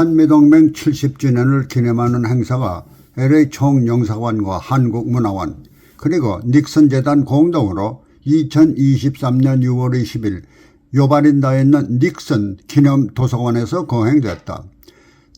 한미동맹 70주년을 기념하는 행사가 LA 총영사관과 한국문화원 그리고 닉슨재단 공동으로 2023년 6월 20일 요바린다에 있는 닉슨 기념도서관에서 거행됐다.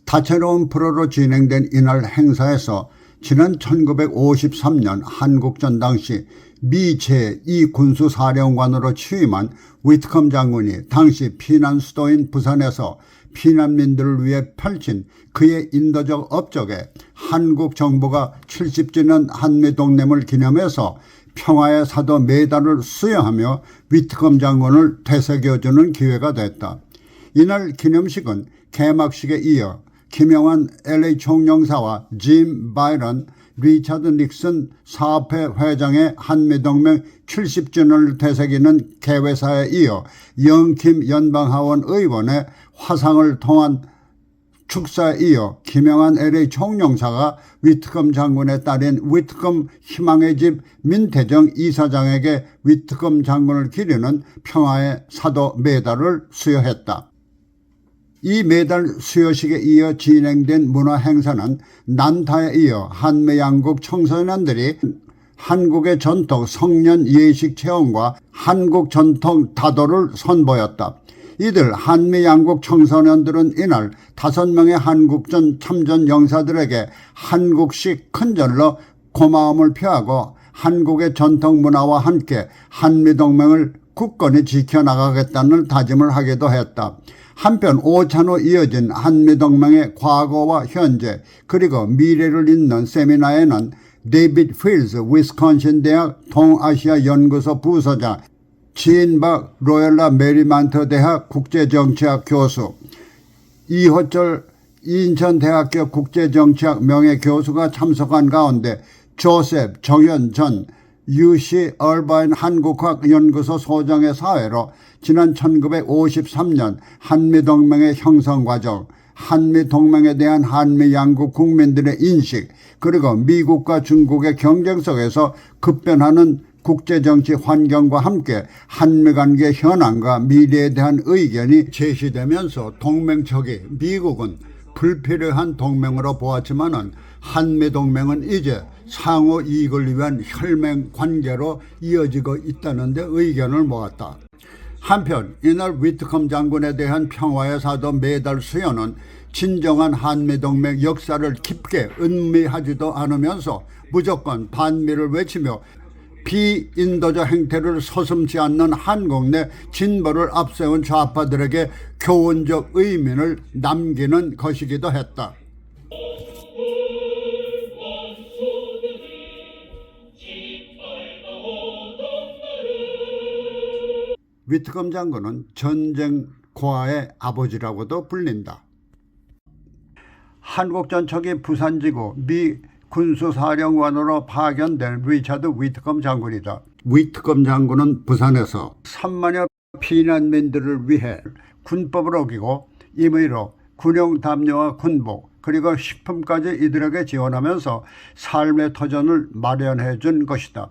다채로운 프로로 진행된 이날 행사에서 지난 1953년 한국전 당시 미 제2 군수사령관으로 취임한 위트컴 장군이 당시 피난 수도인 부산에서 피난민들을 위해 펼친 그의 인도적 업적에 한국 정부가 70주년 한미동맹을 기념해서 평화의 사도 메달을 수여하며 위트컴 장군을 되새겨주는 기회가 됐다. 이날 기념식은 개막식에 이어 김영환 LA 총영사와 짐 바이런, 리차드 닉슨 사업회 회장의 한미동맹 70주년을 되새기는 개회사에 이어 영킴 연방하원 의원의 화상을 통한 축사에 이어 김영환 LA 총영사가 위트컴 장군의 딸인 위트컴 희망의 집 민태정 이사장에게 위트컴 장군을 기리는 평화의 사도 메달을 수여했다. 이 메달 수여식에 이어 진행된 문화 행사는 난타에 이어 한미 양국 청소년들이 한국의 전통 성년 예식 체험과 한국 전통 다도를 선보였다. 이들 한미 양국 청소년들은 이날 5명의 한국전 참전 영사들에게 한국식 큰절로 고마움을 표하고 한국의 전통 문화와 함께 한미동맹을 굳건히 지켜나가겠다는 다짐을 하기도 했다. 한편 5차로 이어진 한미동맹의 과거와 현재 그리고 미래를 잇는 세미나에는 데이비드 필즈 위스콘신 대학 동아시아 연구소 부소장, 지인박 로열라 메리만트 대학 국제정치학 교수, 이호철 인천대학교 국제정치학 명예교수가 참석한 가운데 조셉 정현 전 UC 얼바인 한국학연구소 소장의 사회로 지난 1953년 한미동맹의 형성 과정, 한미동맹에 대한 한미 양국 국민들의 인식, 그리고 미국과 중국의 경쟁 속에서 급변하는 국제정치 환경과 함께 한미관계 현안과 미래에 대한 의견이 제시되면서 동맹 초기 미국은 불필요한 동맹으로 보았지만은 한미동맹은 이제 상호 이익을 위한 혈맹 관계로 이어지고 있다는 데 의견을 모았다. 한편 이날 위트컴 장군에 대한 평화의 사도 메달 수여는 진정한 한미동맹 역사를 깊게 음미하지도 않으면서 무조건 반미를 외치며 비인도적 행태를 서슴지 않는 한국 내 진보를 앞세운 좌파들에게 교훈적 의미를 남기는 것이기도 했다. 위트컴 장군은 전쟁 고아의 아버지라고도 불린다. 한국전 초기 부산지구 미 군수사령관으로 파견된 리차드 위트컴 장군이다. 위트컴 장군은 부산에서 3만여 피난민들을 위해 군법을 어기고 임의로 군용담요와 군복 그리고 식품까지 이들에게 지원하면서 삶의 터전을 마련해 준 것이다.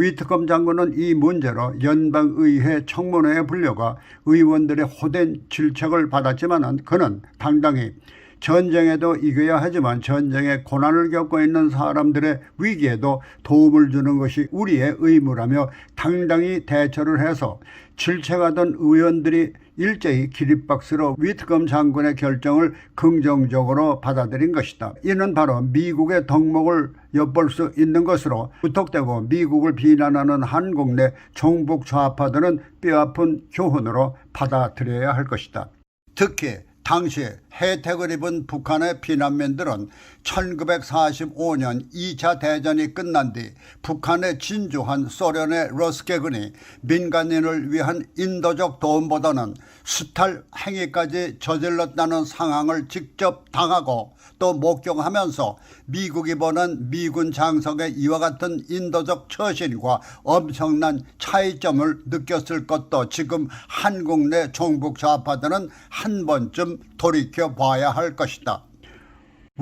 위트컴 장군은 이 문제로 연방의회 청문회에 불려가 의원들의 호된 질책을 받았지만 그는 당당히 전쟁에도 이겨야 하지만 전쟁의 고난을 겪고 있는 사람들의 위기에도 도움을 주는 것이 우리의 의무라며 당당히 대처를 해서 질책하던 의원들이 일제히 기립박수로 위트컴 장군의 결정을 긍정적으로 받아들인 것이다. 이는 바로 미국의 덕목을 엿볼 수 있는 것으로 무턱대고 미국을 비난하는 한국 내 종북 좌파들은 뼈아픈 교훈으로 받아들여야 할 것이다. 특히 당시 혜택을 입은 북한의 피난민들은 1945년 2차 대전이 끝난 뒤 북한에 진주한 소련의 러스케군이 민간인을 위한 인도적 도움보다는 수탈 행위까지 저질렀다는 상황을 직접 당하고 또 목격하면서 미국이 보는 미군 장성의 이와 같은 인도적 처신과 엄청난 차이점을 느꼈을 것도 지금 한국 내 종북 좌파들은 한 번쯤 돌이켜 봐야 할 것이다.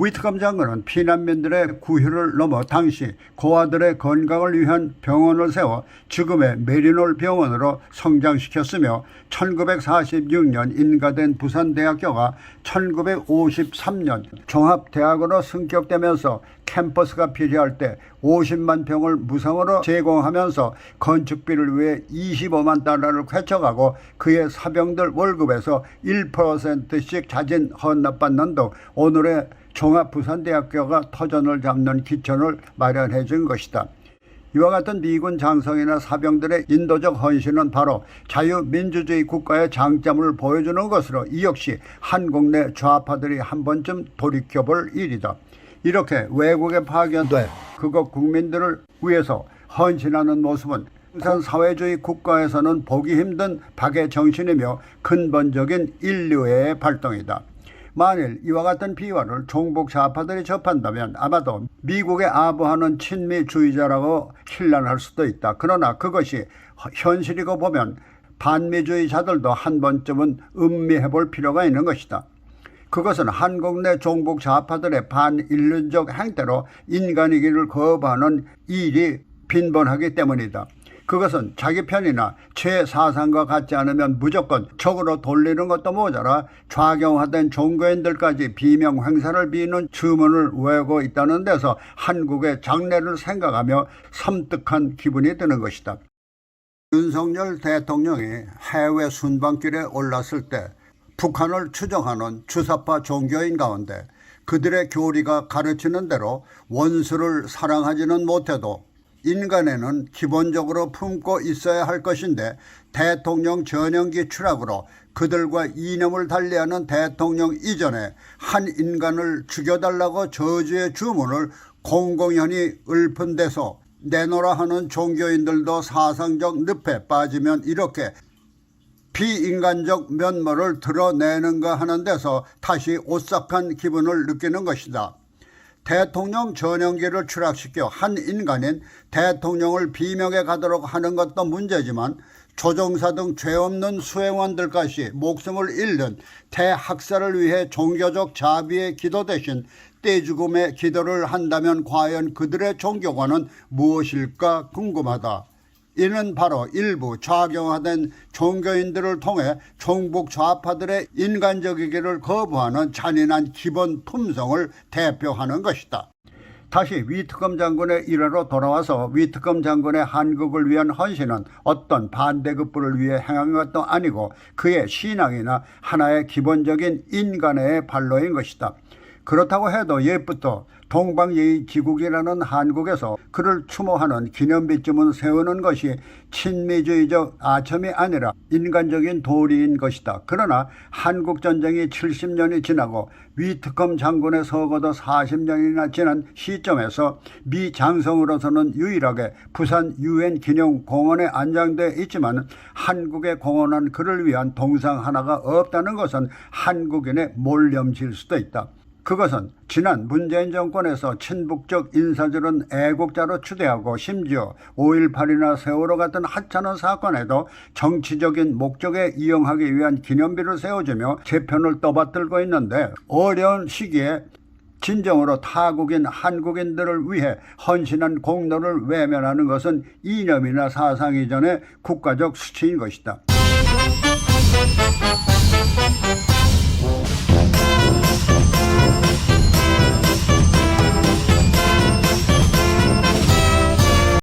위트컴 장군은 피난민들의 구휼을 넘어 당시 고아들의 건강을 위한 병원을 세워 지금의 메리놀 병원으로 성장시켰으며 1946년 인가된 부산대학교가 1953년 종합대학으로 승격되면서 캠퍼스가 필요할 때 50만 평을 무상으로 제공하면서 건축비를 위해 25만 달러를 회쳐가고 그의 사병들 월급에서 1%씩 자진 헌납받는 등 오늘의 종합부산대학교가 터전을 잡는 기천을 마련해 준 것이다. 이와 같은 미군 장성이나 사병들의 인도적 헌신은 바로 자유민주주의 국가의 장점을 보여주는 것으로 이 역시 한국 내 좌파들이 한 번쯤 돌이켜볼 일이다. 이렇게 외국에 파견돼 그곳 국민들을 위해서 헌신하는 모습은 생산 사회주의 국가에서는 보기 힘든 박의 정신이며 근본적인 인류애의 발동이다. 만일 이와 같은 비화를 종북 좌파들이 접한다면 아마도 미국에 아부하는 친미주의자라고 힐난할 수도 있다. 그러나 그것이 현실이고 보면 반미주의자들도 한 번쯤은 음미해 볼 필요가 있는 것이다. 그것은 한국 내 종북 좌파들의 반인륜적 행태로 인간이기를 거부하는 일이 빈번하기 때문이다. 그것은 자기 편이나 제 사상과 같지 않으면 무조건 적으로 돌리는 것도 모자라 좌경화된 종교인들까지 비명 행사를 비는 주문을 외우고 있다는 데서 한국의 장래를 생각하며 섬뜩한 기분이 드는 것이다. 윤석열 대통령이 해외 순방길에 올랐을 때 북한을 추종하는 주사파 종교인 가운데 그들의 교리가 가르치는 대로 원수를 사랑하지는 못해도 인간에는 기본적으로 품고 있어야 할 것인데 대통령 전용기 추락으로 그들과 이념을 달리하는 대통령 이전에 한 인간을 죽여달라고 저주의 주문을 공공연히 읊은 데서 내노라 하는 종교인들도 사상적 늪에 빠지면 이렇게 비인간적 면모를 드러내는가 하는 데서 다시 오싹한 기분을 느끼는 것이다. 대통령 전용기를 추락시켜 한 인간인 대통령을 비명해 가도록 하는 것도 문제지만 조종사 등 죄 없는 수행원들까지 목숨을 잃는 대학살을 위해 종교적 자비의 기도 대신 떼죽음의 기도를 한다면 과연 그들의 종교관은 무엇일까 궁금하다. 이는 바로 일부 좌경화된 종교인들을 통해 종북 좌파들의 인간적이기를 거부하는 잔인한 기본 품성을 대표하는 것이다. 다시 위트컴 장군의 일화로 돌아와서 위트컴 장군의 한국을 위한 헌신은 어떤 반대급부를 위해 행한 것도 아니고 그의 신앙이나 하나의 기본적인 인간의 발로인 것이다. 그렇다고 해도 옛부터 동방예의지국이라는 한국에서 그를 추모하는 기념비쯤은 세우는 것이 친미주의적 아첨이 아니라 인간적인 도리인 것이다. 그러나 한국전쟁이 70년이 지나고 위트컴 장군의 서거도 40년이나 지난 시점에서 미 장성으로서는 유일하게 부산 유엔 기념공원에 안장되어 있지만 한국에 공헌한 그를 위한 동상 하나가 없다는 것은 한국인의 몰염질 수도 있다. 그것은 지난 문재인 정권에서 친북적 인사들은 애국자로 추대하고 심지어 5.18이나 세월호 같은 하찮은 사건에도 정치적인 목적에 이용하기 위한 기념비를 세워주며 재편을 떠받들고 있는데 어려운 시기에 진정으로 타국인 한국인들을 위해 헌신한 공로를 외면하는 것은 이념이나 사상 이전의 국가적 수치인 것이다.